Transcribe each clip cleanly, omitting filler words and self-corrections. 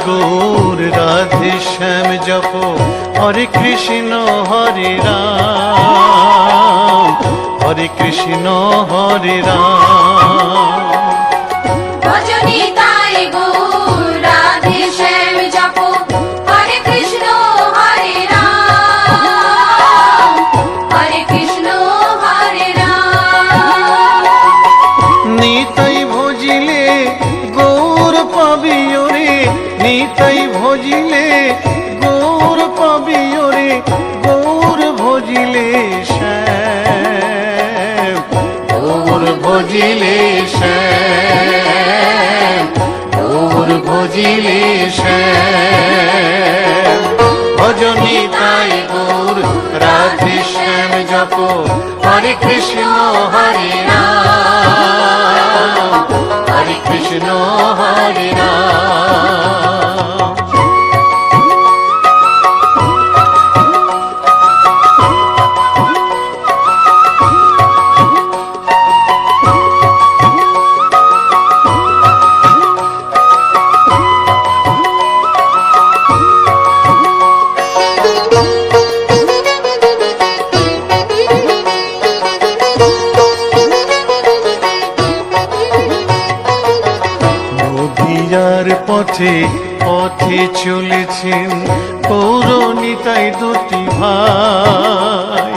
গৌর রাধে শ্যাম জপ হরে কৃষ্ণ হরে রাম হরে কৃষ্ণ হরে রাম। ভজনি তাই গৌর রাধে শ্যাম জপ হরে কৃষ্ণ হরে রাম হরে কৃষ্ণ হরে রাম। নিতাই ভজিলে গৌর পাবি ওরে নিতাই ভজিলে গৌর পাবি ওরে গৌর ভজিলে শ্যাম গৌর ভজিলে শ্যাম গৌর ভজিলে শ্যাম। ভজনি তাই গৌর রাধে শ্যাম জপ হরে কৃষ্ণ হরে রাম হরে কৃষ্ণ হরে রাম। নদিয়ার পথে পথে চলেছেন পৌরনিতাই দুটি ভাই,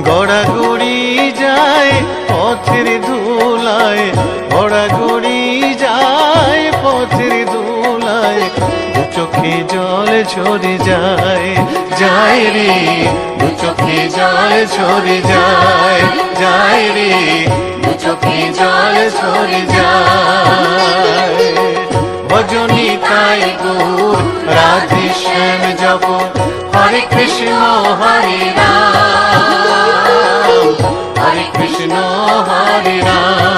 গড়াগড়ি যায় পথের ধুলায় গড়াগড়ি যায় পথের ধুলায়, দু চোখে জল ঝরে যায় যায় রে দু চোখে জল ঝরে যায় যায় রে দু চোখে জল ঝরে যায়। ভজনি তাই গৌর রাধে শ্যাম জপ হরে কৃষ্ণ হরে রাম হরে কৃষ্ণ হরে রাম।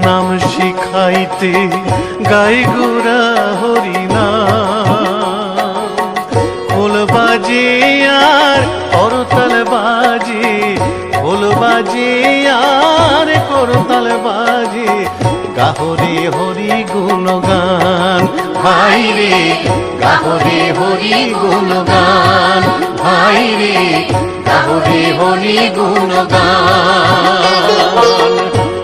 নাম শিখাইতে গাই গোরা হরিনাম, খোল বাজে আর করতাল বাজে খোল বাজে আর করতাল বাজে, গাহরে হরি গুণগান ভাই রে গাহরে হরি গুণগান ভাই রে গাহরে হরি গুণগান।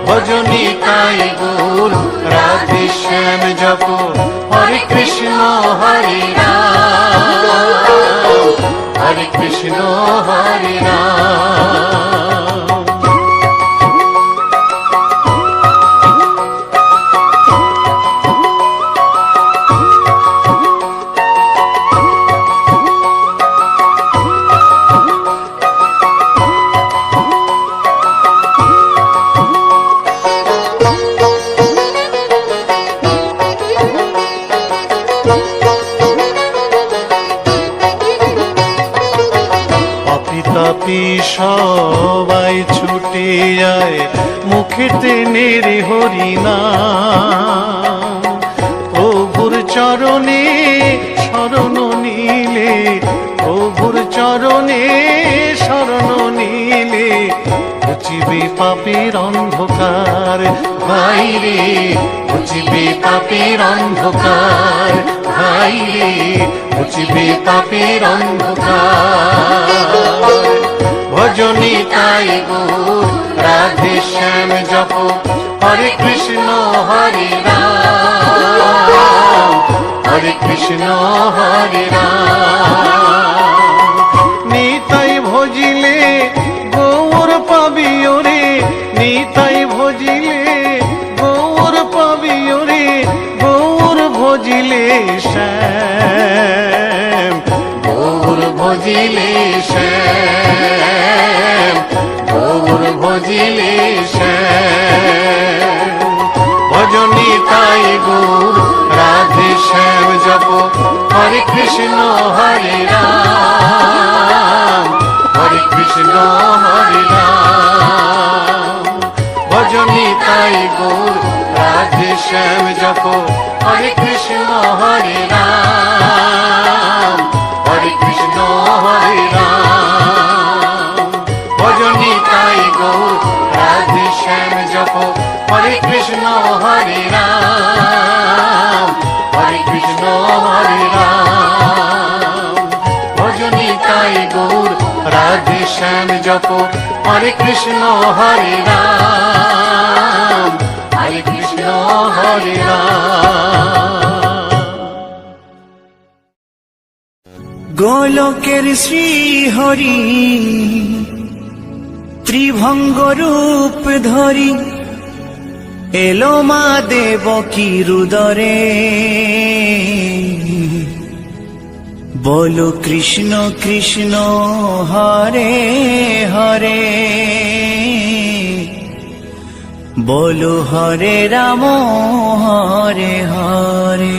ভজনি তাই গৌর রাধে শ্যাম জপ হরে কৃষ্ণ হরে রাম হরে কৃষ্ণ হরে রাম। তাপি সবাই ছুটে যায় মুখেতে নেড়ে হরিনাম, প্রভুর চরণে শরণ নিলে প্রভুর চরণে শরণ নিলে ঘুচিবে পাপের অন্ধকার ভাই রে ঘুচিবে পাপের অন্ধকার ভাই রে ঘুচিবে পাপের অন্ধকার। ভজনি তাই গৌর রাধে শ্যাম জপ হরে কৃষ্ণ হরে রাম হরে কৃষ্ণ হরে রাম। নিতাই ভজিলে গৌর পাবি ওরে নিতাই ভজিলে গৌর পাবি ওরে গৌর ভজিলে শ্যাম গৌর ভজিলে শ্যাম গৌর ভজিলে শ্যাম। ভজনি তাই গৌর রাধে শ্যাম হরে কৃষ্ণ হরে রাম, হরে কৃষ্ণ হরে রাম। ভজনী তাই গৌর রাধে শ্যাম জপ, হরে কৃষ্ণ হরে রাম, হরে কৃষ্ণ হরে রাম। ভজনী তাই গৌর রাধে শ্যাম জপ, হরে কৃষ্ণ হরে রাম, হরে কৃষ্ণ হরে রাম। ভজনী তাই গৌর রাধে শ্যাম জপ, হরে কৃষ্ণ হরে রাম, হরে কৃষ্ণ হরে রাম। গোলকের শ্রী হরি ত্রিভঙ্গ রূপ ধরি এলো মা দেবকী রুদরে। বলো কৃষ্ণ কৃষ্ণ হরে হরে, বলো হরে রাম হরে হরে।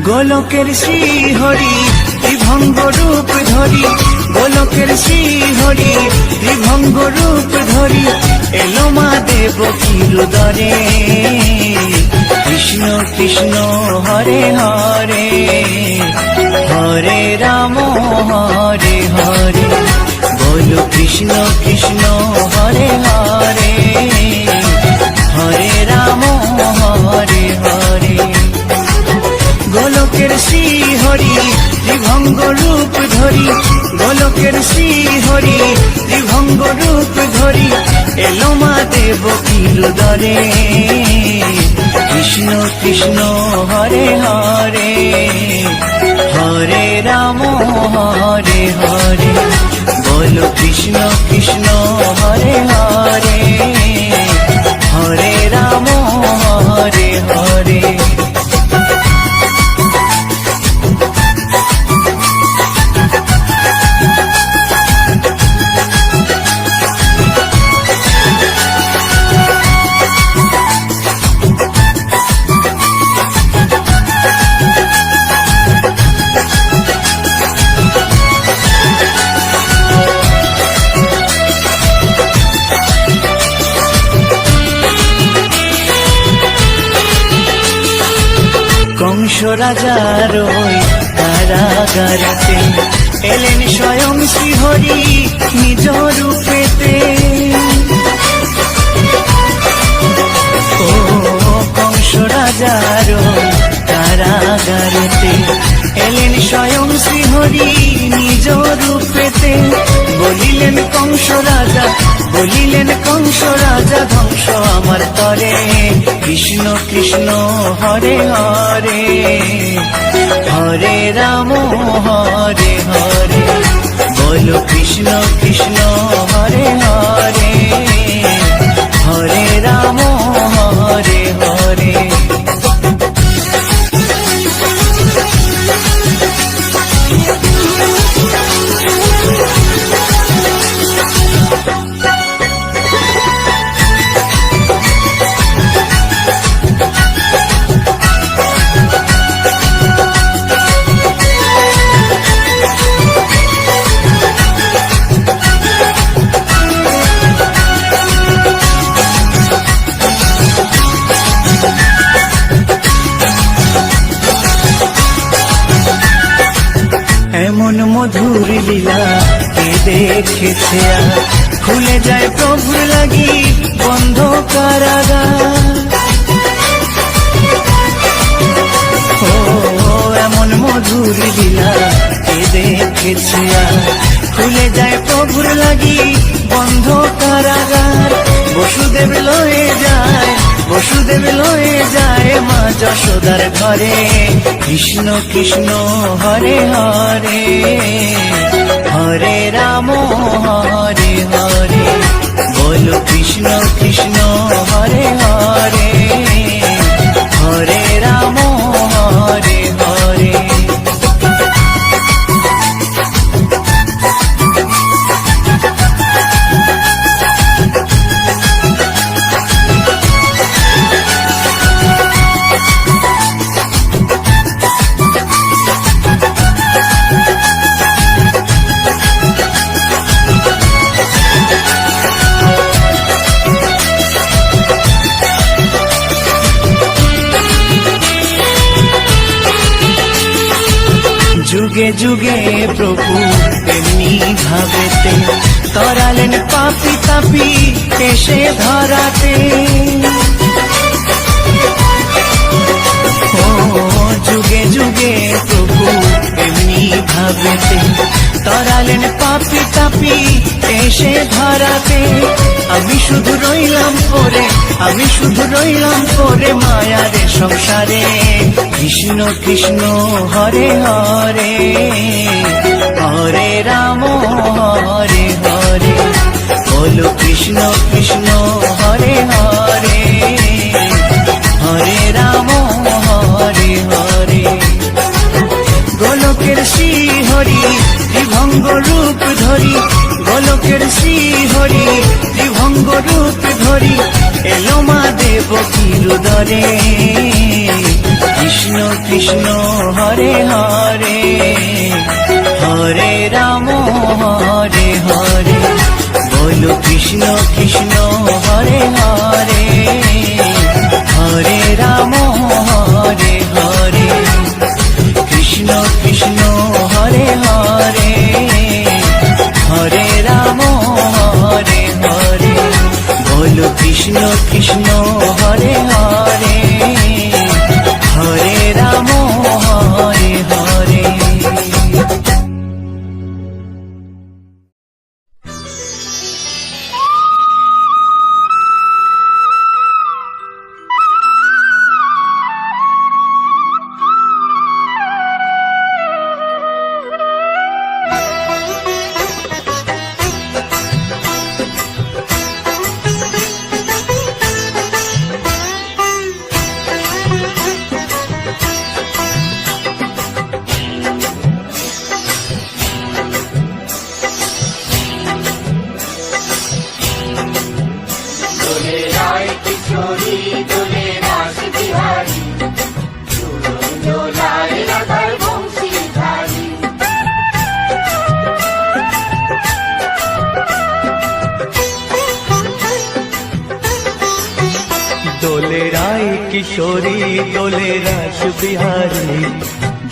গোলকের শ্রী হরি ত্রিভঙ্গ রূপ ধরি, গোলকের শ্রী হরি ত্রিভঙ্গ রূপ ধরি এলো মা দেবকী রুদরে। কৃষ্ণ কৃষ্ণ হরে হরে, হরে রাম হরে হরে। বলো কৃষ্ণ কৃষ্ণ হরে হরে, হরে রাম হরে হরে। গোলকের শ্রী হরি ত্রিভঙ্গ রূপ ধরি, গোলকের শ্রী হরি ত্রিভঙ্গ রূপ ধরি এলো মা দেবকী রুদরে। কৃষ্ণ কৃষ্ণ হরে হরে, হরে রাম হরে হরে। বলো কৃষ্ণ কৃষ্ণ হরে হরে, হরে রাম হরে হরে। কংস রাজার ওই কারাগারেতে এলেন স্বয়ং শ্রীহরি নিজ রূপেতে। ও কংস রাজার ওই কারাগারেতে এলেন স্বয়ং শ্রীহরি নিজ রূপেতে। বলিলেন কংস রাজা, বলিলেন কংস রাজা ধ্বংস আমার তরে। কৃষ্ণ কৃষ্ণ হরে হরে, হরে রাম হরে হরে। বলো কৃষ্ণ কৃষ্ণ হরে হরে, হরে রাম হরে হরে। এমন মধুর লীলা কে দেখেছে আর, খুলে যায় প্রভুর লাগি বন্ধ কারাগার। ও এমন মধুর লীলা কে দেখেছে আর, খুলে যায় প্রভুর লাগি বন্ধ কারাগার। বসুদেব লয়ে যায় মা যশোদার ঘরে। কৃষ্ণ কৃষ্ণ হরে হরে, হরে রাম হরে হরে, বলো কৃষ্ণ কৃষ্ণ হরে হরে, হরে রাম হরে হরে। যুগে যুগে প্রভু এমনি ভাবেতে তরালেন পাপি তাপি এসে ধরাতে। ও যুগে যুগে প্রভু এমনি ভাবেতে তরালেন পাপি তাপি এসে ধরাতে। আমি শুধু রইলাম পরে মায়ারে সংসারে। কৃষ্ণ কৃষ্ণ হরে হরে, হরে রাম হরে হরে, বলো কৃষ্ণ কৃষ্ণ হরে হরে, হরে রাম হরে হরে। গোলকের শ্রী হরি ত্রিভঙ্গ রূপ ধরি, গোলকের শ্রী হরি ত্রিভঙ্গ রূপ ধরি, এলো মা দেবকীর উদরে। কৃষ্ণ কৃষ্ণ হরে হরে, হরে রাম হরে হরে, বলো কৃষ্ণ কৃষ্ণ হরে হরে, হরে রাম হরে হরে। কৃষ্ণ কৃষ্ণ হরে হরে, হরে রাম হরে হরে, বলো কৃষ্ণ কৃষ্ণ হরে হরে, হরে রাম হরে হরে। দোলে রায় কিশোরী দোলে রাস বিহারী,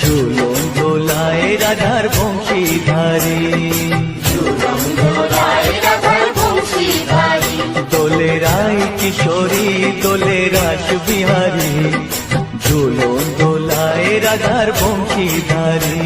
ঝুলন দোলায় রাধার বংশীধারী। দোলে রায় কিশোরী দোলে রাস বিহারী, ঝুলন দোলায় রাধার বংশীধারী।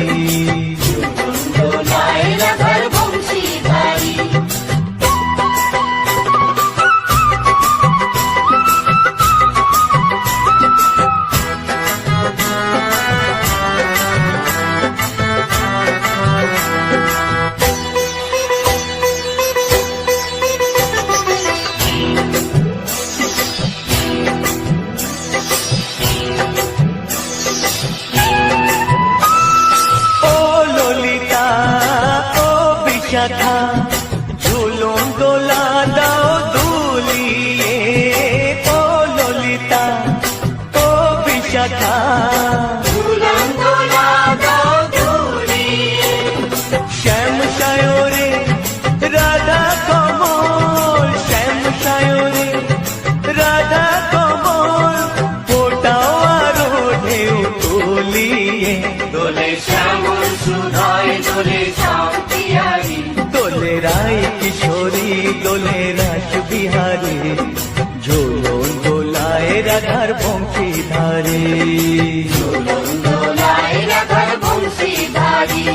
ঝুলন দোলা দাও দুলিয়ে, ও ললিতা ও বিশাখা। শ্যাম সায়রে রাধা কমল, শ্যাম সায়রে রাধা কমল, ফোটাও আরো ঢেউ তুলিয়ে। দোলে শ্যামল সুধায় দোলে শান্তিয়ারি, দোলে রায় কিশোরী দোলে রাস বিহারী, ঝুলন দোলায় রাধার বংশীধারী। ঝুলন দোলায় রাধার বংশীধারী।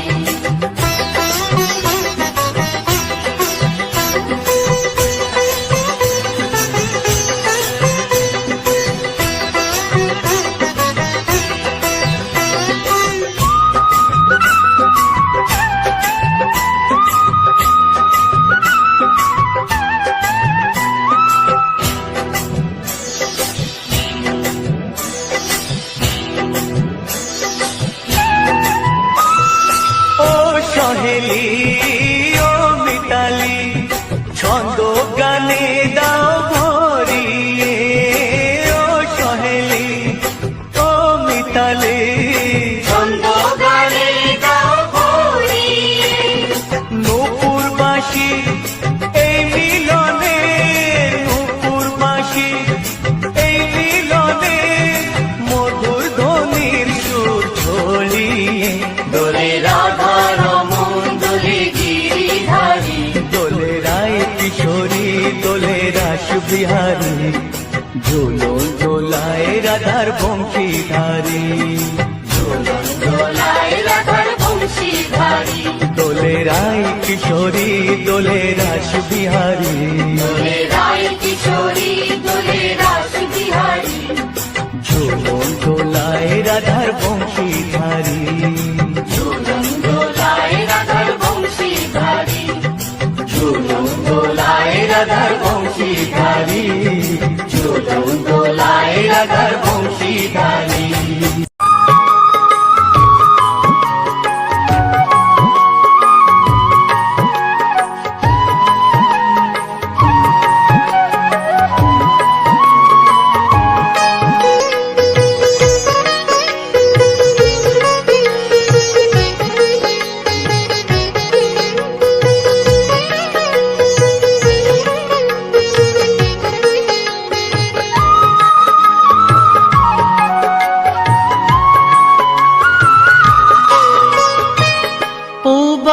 সহেলি ও মিতালি ছন্দ গানে দাও ভরিয়ে ও সহেলি ও মিতালি ছন্দ গানে গাও ভরিয়ে নূপুরবাসী এই মিলনে নূপুরবাসী এই মিলনে মধুর ধ্বনির সুর ছড়িয়ে দোলে রাধা রমন দোলে গিরিধারী দোলে রায় কিশোরী দোলে রাস বিহারী ঝোলন দোলায় রাধার বংশীধারী দোলায় রাধার বংশীধারী দোলে রায় কিশোরী দোলে রাস বিহারী দোলে রায় কিশোরী দোলে রাস বিহারী ঝোলন দোলায় রাধার বংশীধারী দোলায় রাধার বংশীধারী ঝুলুম দোলায় রাধার বংশীধারী ঝুলুম দোলায় রাধার বংশীধারী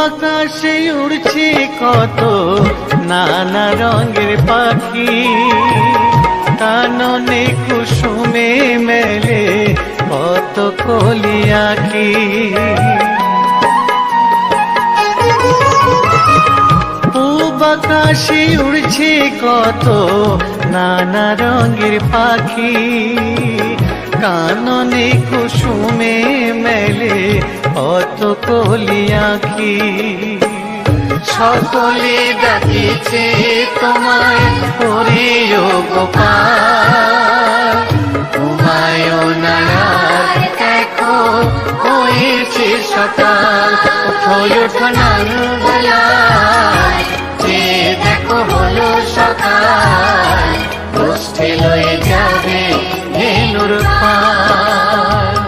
আকাশে উড়ছে কত নানা রঙের পাখি কাননে কুসুমে মেলে কত কলি আঁখি পূব আকাশে উড়ছে কত নানা রঙের পাখি কাননে কুসুমে মেলে কত কলি আঁখি সকলে ডাকিছে তোমায় হরিও গোপাল তোমায় নারায় দেখো হয়েছে সকাল ওঠো নন্দলায় যে দেখো হলো সকাল গোষ্ঠী লয়ে যাবে ধেনুর পাল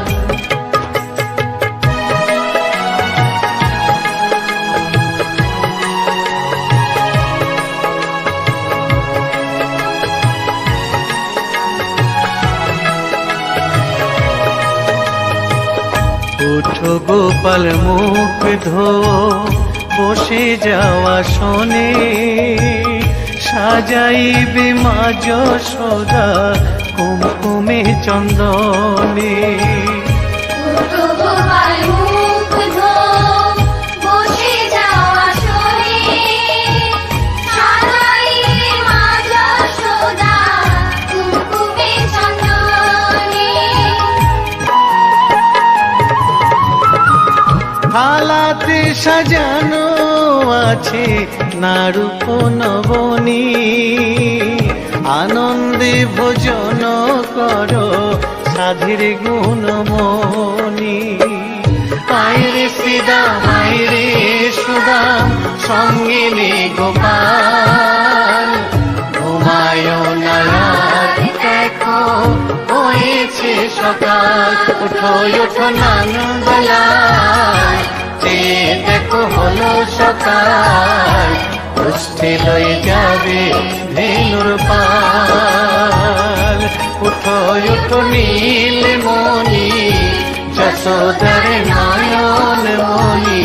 উঠো গোপাল মুখ ধো বসে যাওয়া শোনে সাজাইবে মা যশোদা কুমকুমে চন্দনে গোপাল মুখ ধো বসে যাওয়া শোনে সাজাইবে মা যশোদা কুমকুমে চন্দনে থালাতে সাজানো আছে নারূপ নবনী আনন্দে ভোজন করো সাধীর গুণমণি আইরে শ্রীদাম আইরে সুদাম সঙ্গে নে গোপাল ঘুমায় নারায় দেখো হয়েছে সকাল ওঠো নন্দলায় যে দেখো হলো সকাল গোষ্ঠী লয়ে যাবে ধেনুর পাল উঠো নীলমণি যশোদার নয়ন মণি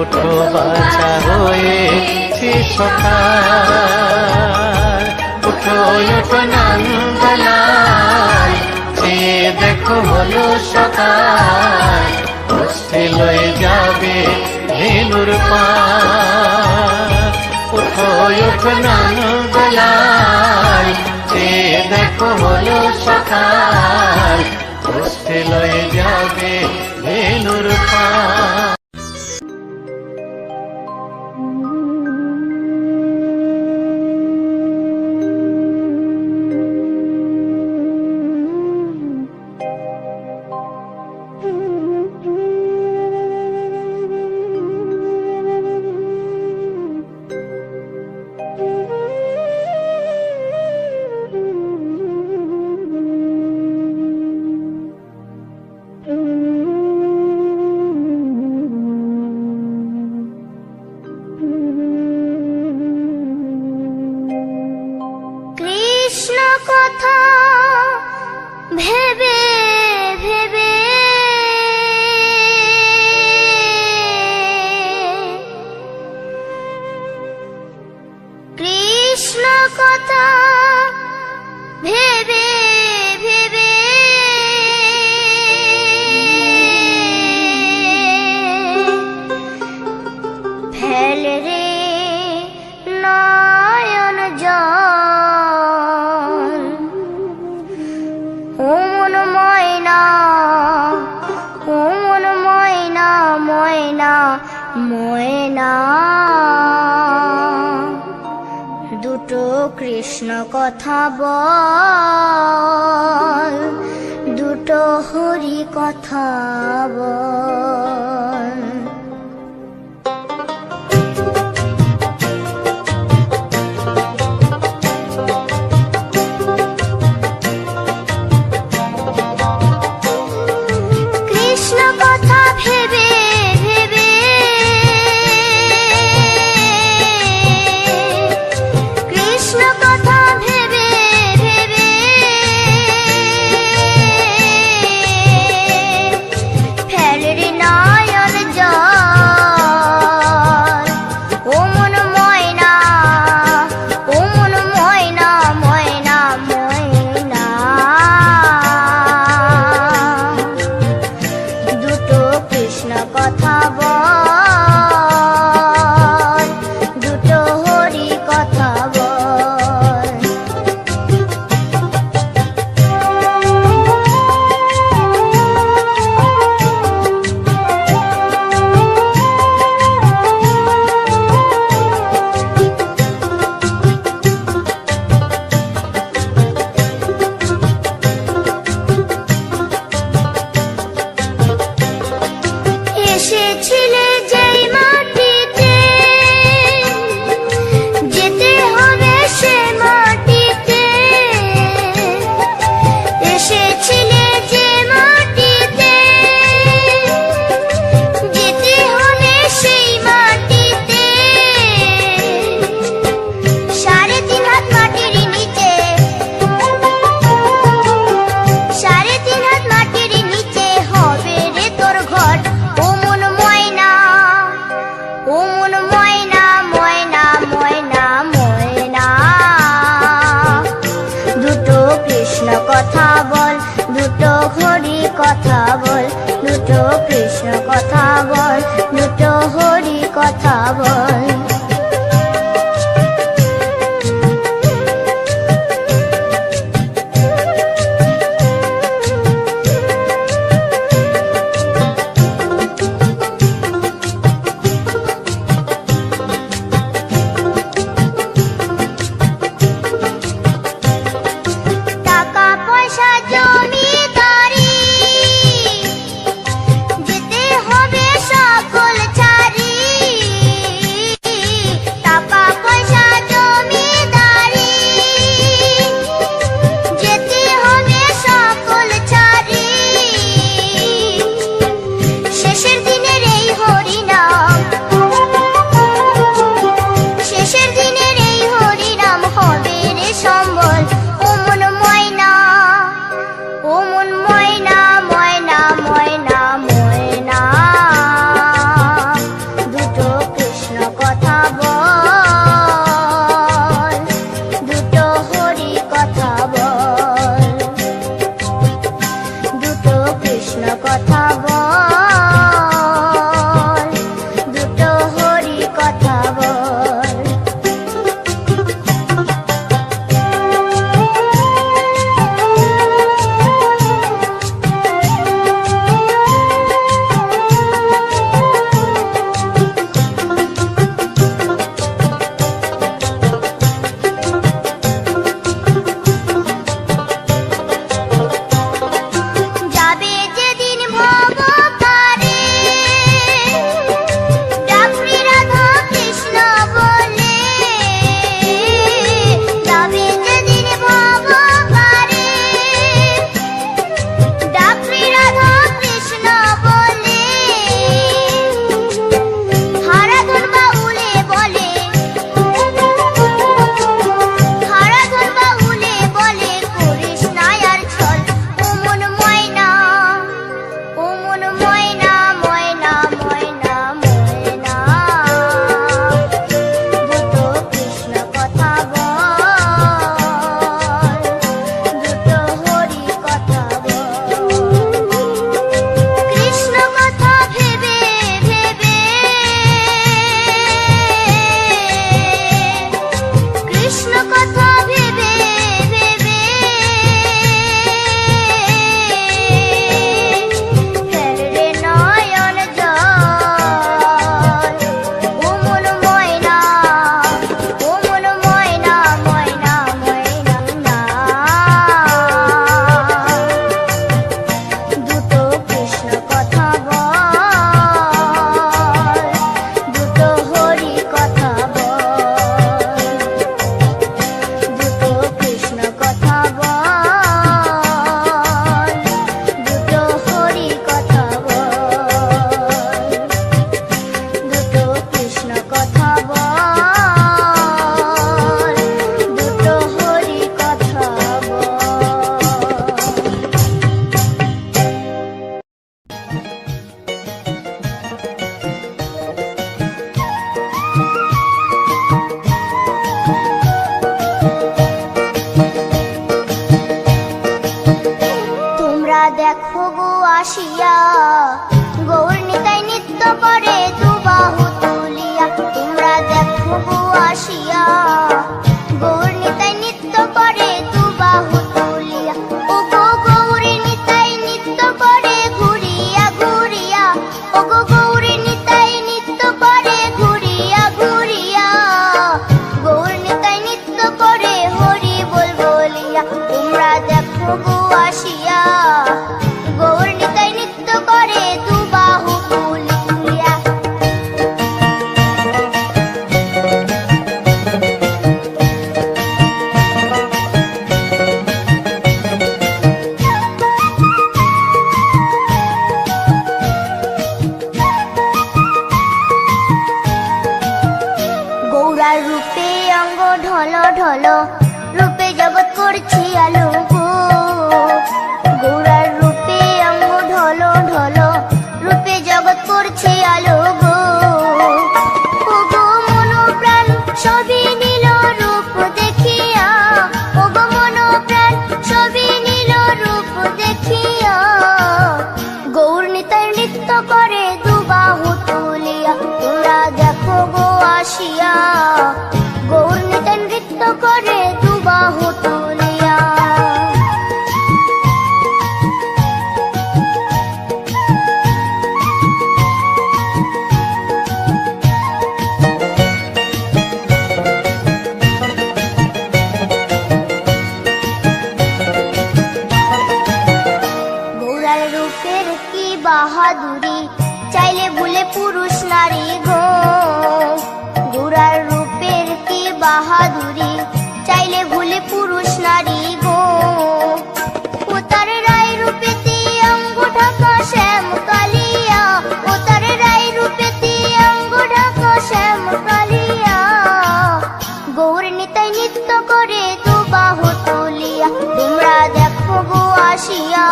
উঠো বাছা হয়েছে সকাল উঠো নন্দলাল যে দেখো হলো সকাল গোষ্ঠী লয়ে যাবে ধেনুর পাল উঠো নন্দলাল যে দেখো হলো সকাল গোষ্ঠী লয়ে যাবে ধেনুর পাল ময়না। দুটো কৃষ্ণ কথা বল, দুটো হরি কথা বল। কৃষ্ণ কথা ভেবে ভেবে, কৃষ্ণ কথা ভেবে ভেবে ফেলের নয়ন জল। ও মন ময়না, ও মন ময়না, ময়না ময়না। দুটো কৃষ্ণ কথা বল, দুটো হরি কথা বল। এসেছিলে যেই মাটিতে, যেতে হবে সে মাটিতে। এসেছিলে যে মাটিতে, যেতে হবে সেই মাটিতে। 3.5 হাত মাটির নিচে, 3.5 হাত মাটির নিচে হবে রে তোর ঘর। ও মন ময়না, ও মন ময়না, ময়না ময়না ময়না। দুটো কৃষ্ণ কথা বল, দুটো হরি কথা বল। দুটো কৃষ্ণ কথা বল, দুটো হরি কথা বল। টাকা পয়সা জমিদারি, যেতে হবে সকল ছাড়ি। আসিয়া গৌর নিতাই নৃত্য করে দুবাহু তুলিয়া তোমরা দেখো গো আসিয়া গৌর নিতাই নৃত্য করে দুবাহু তুলিয়া ও গো গৌরী নিতাই নৃত্য করে ঘুরিয়া ঘুরিয়া ও গো গৌরী নিতাই নৃত্য করে ঘুরিয়া ঘুরিয়া গৌর নিতাই নৃত্য করে হরি বল বলিয়া তোমরা দেখো গো আসিয়া গৌর নিতাই নৃত্য করে দুবাহু তুলিয়া গৌরার রূপে অঙ্গ ঢল ঢল রূপে জগৎ করছি আলো গো গৌরার রূপে অঙ্গ ঢল ঢল রূপে জগৎ করছি আলো গো ও গো মন প্রাণ সবই নীল রূপ দেখিয়া ও গো মন প্রাণ সবই নীল রূপ দেখিয়া গৌর নিতাই নৃত্য করে দুবাহু তুলিয়া তোমরা দেখো গো আসিয়া গৌর নিতাই নৃত্য করে দুবাহু তুলিয়া গৌরার রূপের কি বাহাদুরি চাইলে ভুলে পুরুষ নারী গো গৌরার রূপের কি বাহাদুরি চাইলে ভুলে পুরুষ নারী গো ও তার রায় রূপেতে অঙ্গ ঢাকা শ্যাম কালিয়া ও তার রায় রূপেতে অঙ্গ ঢাকা শ্যাম কালিয়া গৌর নিতাই নৃত্য করে দুবাহু তুলিয়া তোমরা দেখো গো আসিয়া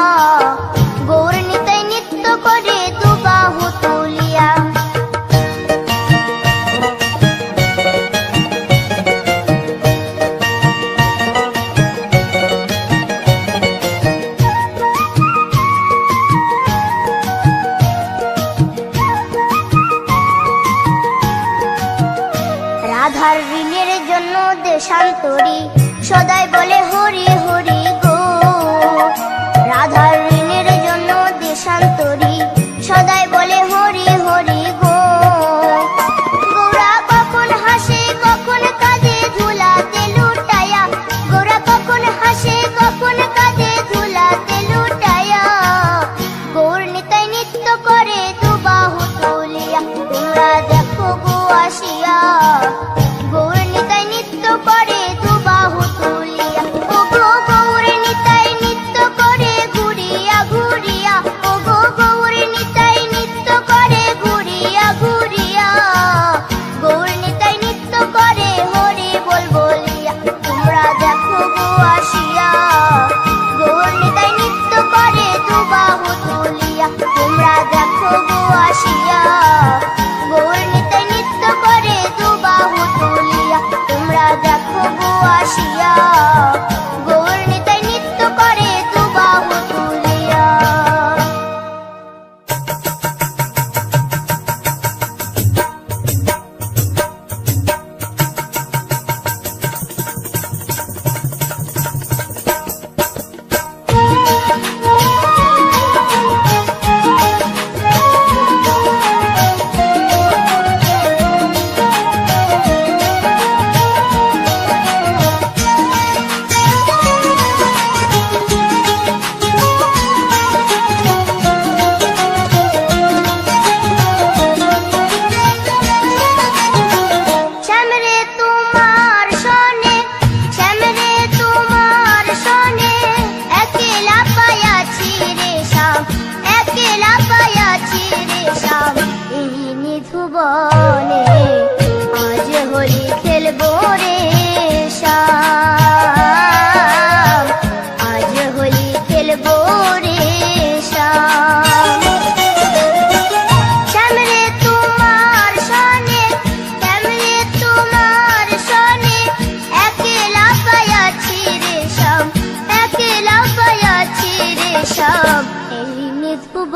গৌর নিতাই নৃত্য করে দুবাহু তুলিয়া রাধার ঋণের জন্য দেশান্তরী সদাই বলে হরি হরি গো রাধার ঋণের জন্য দেশান্তরী সদাই বলে হরি হরি গো গৌরা কখন হাসে কখন কাঁদে ধুলাতে লুটায়া গৌরা কখন হাসে কখন কাঁদে ধুলাতে লুটায়া গৌর নিতাই নৃত্য করে দুবাহু তুলিয়া তোমরা দেখো গো আসিয়া গৌর নিতাই নৃত্য করে দুবাহু তুলিয়া ও গো গৌর নিতাই নৃত্য করে ঘুরিয়া ঘুরিয়া ও গো গৌর নিতাই নৃত্য করে ঘুরিয়া ঘুরিয়া গৌর নিতাই নৃত্য করে হরি বল বলিয়া তোমরা দেখো গো আসিয়া গৌর নিতাই নৃত্য করে দুবাহু তুলিয়া তোমরা দেখো গো আসিয়া গৌর নিতাই নৃত্য করে দুবাহু তুলিয়া তোমরা দেখো গো আসিয়া গৌর নিতাই নৃত্য করে দুবাহু তুলিয়া শ্যামরে তোমার সনে শ্যামরে তোমার সনে একলা পায়াছি রে শ্যাম একলা পায়াছি রে শ্যাম এই নিধুবনে আজ হোলি খেলবো রে শ্যাম আজ হোলি খেলবো রে শ্যাম শ্যামরে তোমার সনে শ্যামরে তোমার সনে একলা পায়াছি রে শ্যাম একলা পায়াছি রে শ্যাম এই নিধুবনে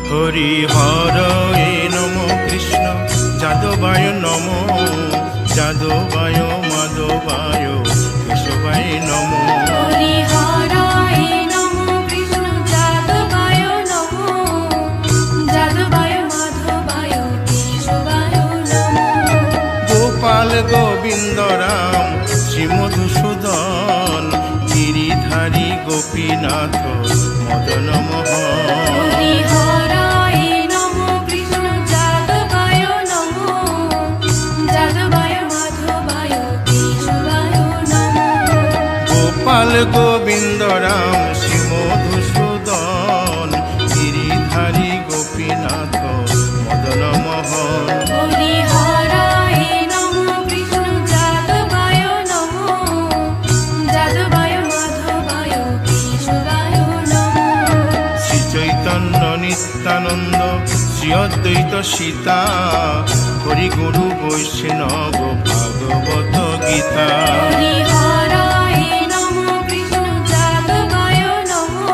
হরি হর এ নম কৃষ্ণ যাদবায় নম যাদবায় মাধবায় কেশবায় নম হরি হরায় নমো কৃষ্ণ যাদবায় নমো যাদবায় মাধবায় কেশবায় নমো গোপাল গোবিন্দ রাম শ্রী মধুসূদন গিরিধারী গোপীনাথ মদন মোহন হরি হরায় নমো কৃষ্ণ যাদবায় নমো যাদবায় মাধবায় কেশবায় নমো গোপাল গোবিন্দ রাম শ্রী মধুসূদন গিরিধারী গোপীনাথ মদন মোহন হরি হরায় নমো কৃষ্ণ যাদবায় নমো যাদবায় মাধবায় কেশবায় নমো শ্রী চৈতন্য নিত্যানন্দ শ্রী অদ্বৈত সীতা হরি গুরু বৈষ্ণব ভাগবত গীতা হরি হরায় নমো কৃষ্ণ যাদবায় নমো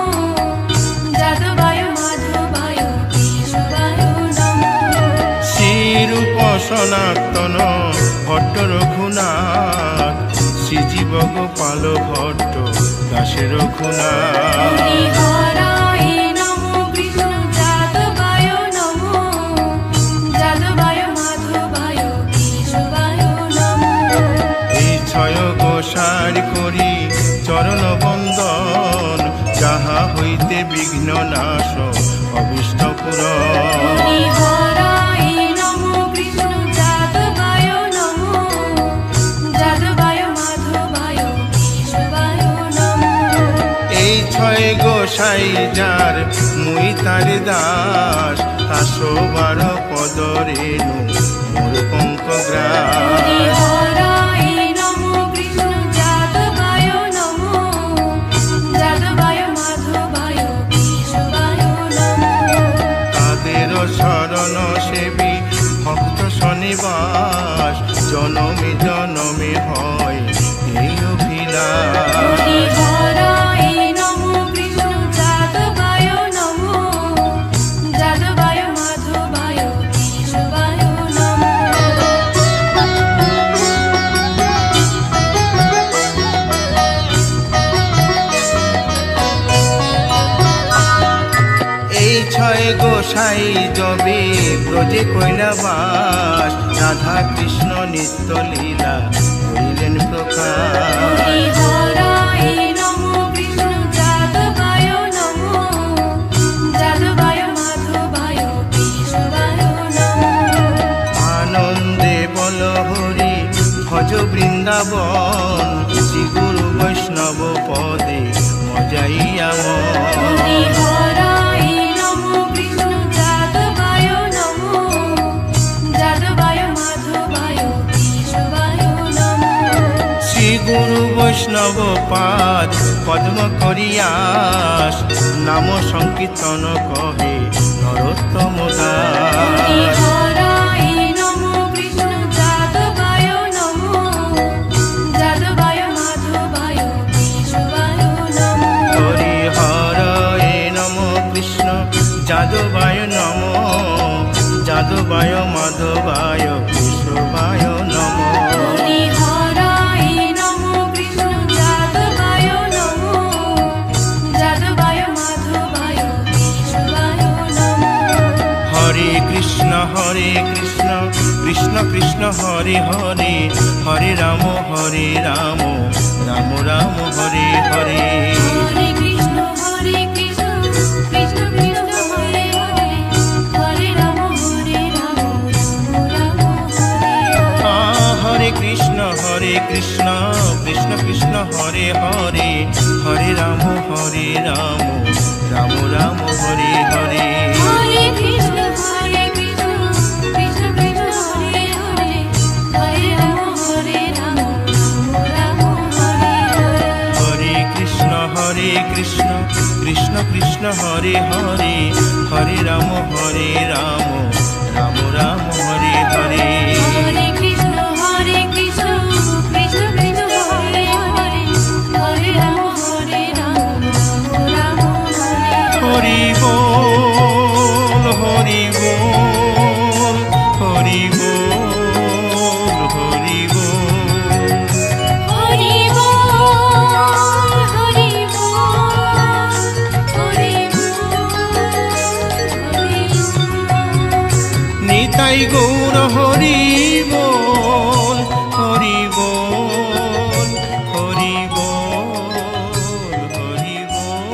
যাদবায় মাধবায় কেশবায় নমো শ্রীরূপ সনাতন ভট্ট রঘুনাথ শ্রীজীব গোপাল ভট্ট দাসে রঘুনাথ হরি হরায় নমো কৃষ্ণ যাদবায় নমো যাদবায় মাধবায় কেশবায় নমো এই ছয় গোসার করি চরণ বন্দন যাহা হইতে বিঘ্ন নাশ অভিষ্ট পুরন হরি হরায় নমো কৃষ্ণ যাদবায় নমো যাদবায় মাধবায় কেশবায় নমো এই ছয় গোসাই যার মুই তার দাস 112 পদ রেণু মোর পঙ্ক হরি গ্রাস হরায় নমো কৃষ্ণ যাদবায় নমো যাদবায় মাধবায় কেশবায় নমো তাদের শরণ সেবী ভক্ত শনিবাস জনমে জনমে হয় এই অভিলাষ হরি হরায় নমো কৃষ্ণ যাদবায় নমো যাদবায় মাধবায় কেশবায় নমো এই ছয় গোসাই যবে ব্রজে কৈলাবাস রাধা কৃষ্ণ নিত্য লীলা করিলেন প্রকাশ হরি হরায় নমো কৃষ্ণ যাদবায় নমো যাদবায় মাধবায় কেশবায় নমো আনন্দে বল হরি ভজ বৃন্দাবন শ্রী গুরু বৈষ্ণব পদে মজাইয়া হরি হরায় নমো কৃষ্ণ যাদবায় নমো যাদবায় মাধবায় কেশবায় নমো শ্রী গুরু বৈষ্ণব পাদ পদ্ম করিয়াস নাম সংকীর্তন কহে নরোত্তম হরি দাস হরায় নমো কৃষ্ণ যাদবায় নমো যাদবায় মাধবায় কেশবায় নমো হরি হর এ নম কৃষ্ণ যাদবায় নম যাদবায় মাধবায় কেশবায় নম হরি হরায় নমো কৃষ্ণ যাদবায় নমো যাদবায় মাধবায় কেশবায় নমো হরে কৃষ্ণ কৃষ্ণ কৃষ্ণ হরে হরে হরে রাম রাম রাম হরে হরে হরে কৃষ্ণ কৃষ্ণ কৃষ্ণ হরে হরে হরে রাম রাম রাম হরে হরে হরে কৃষ্ণ কৃষ্ণ কৃষ্ণ হরে হরে হরে রাম রাম রাম হরে হরে হরে কৃষ্ণ কৃষ্ণ কৃষ্ণ কৃষ্ণ হরে হরে হরে রাম রাম হরে হরে হরে কৃষ্ণ কৃষ্ণ কৃষ্ণ হরে হরে হরে রাম রাম রাম হরে হরে হরে কৃষ্ণ কৃষ্ণ কৃষ্ণ কৃষ্ণ হরে হরে হরে রাম রাম রাম হরে হরে হরি বল গাই গৌর হরি বল, হরি বল, হরি বল, হরি বল।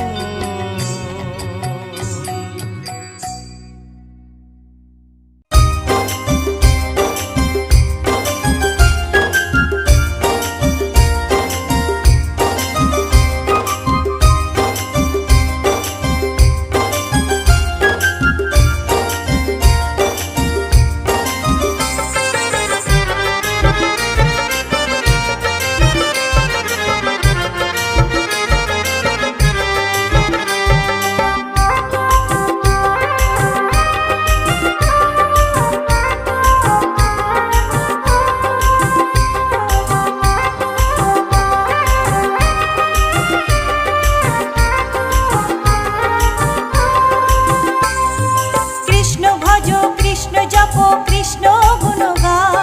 কৃষ্ণ ভজ কৃষ্ণ জপ কৃষ্ণ গুণ গাও,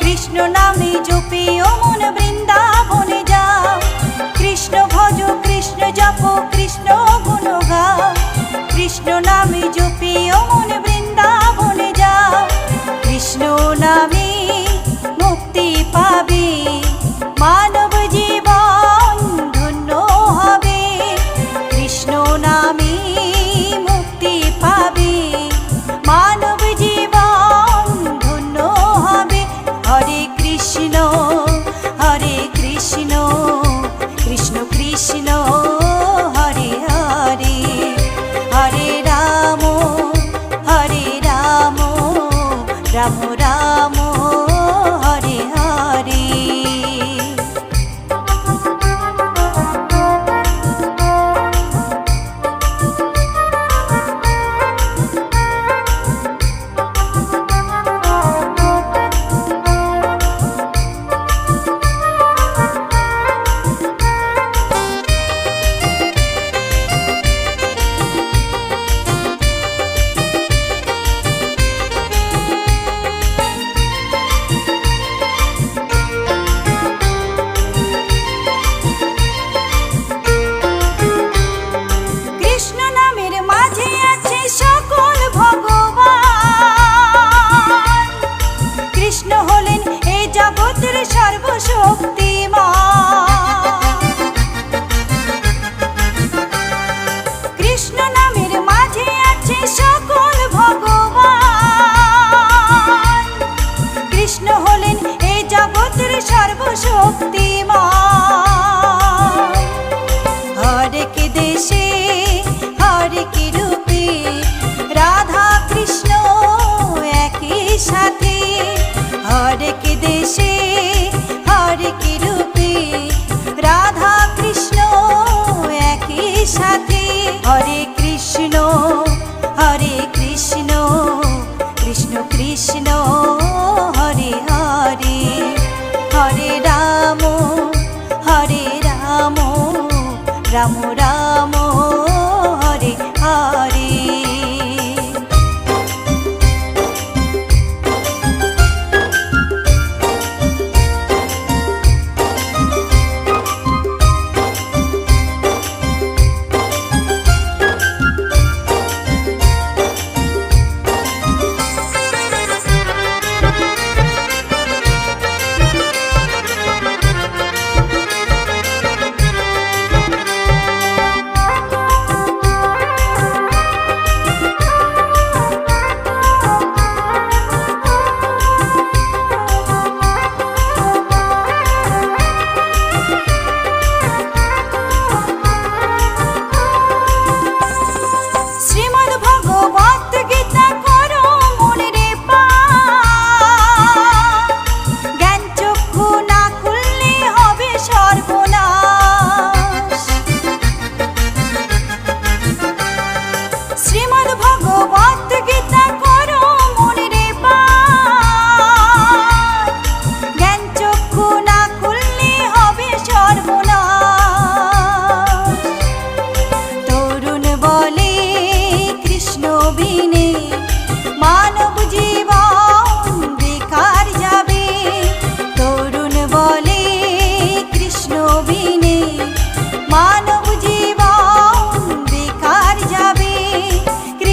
কৃষ্ণ নামে জপে ও মন বৃন্দাবনে যাও। কৃষ্ণ ভজ কৃষ্ণ জপ কৃষ্ণ গুণ গাও, কৃষ্ণ নামে জপে ও মন বৃন্দাবনে যাও। কৃষ্ণ নামে মুক্তি পাবে, মানব জীবন ধন্য হবে। কৃষ্ণ নামে মুক্তি পাবে, মানব জীবন ধন্য হবে। হরে কৃষ্ণ কৃষ্ণ কৃষ্ণ হরে হরে, হরে রাম রাম রাম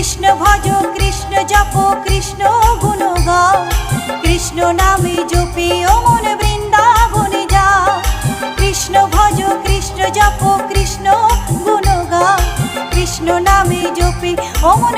কৃষ্ণ ভজ কৃষ্ণ জপ কৃষ্ণ গুণ গাও কৃষ্ণ নামে জপে ও মন বৃন্দাবনে যাও কৃষ্ণ ভজ কৃষ্ণ জপ কৃষ্ণ গুণ গাও কৃষ্ণ নামে জপে ও মন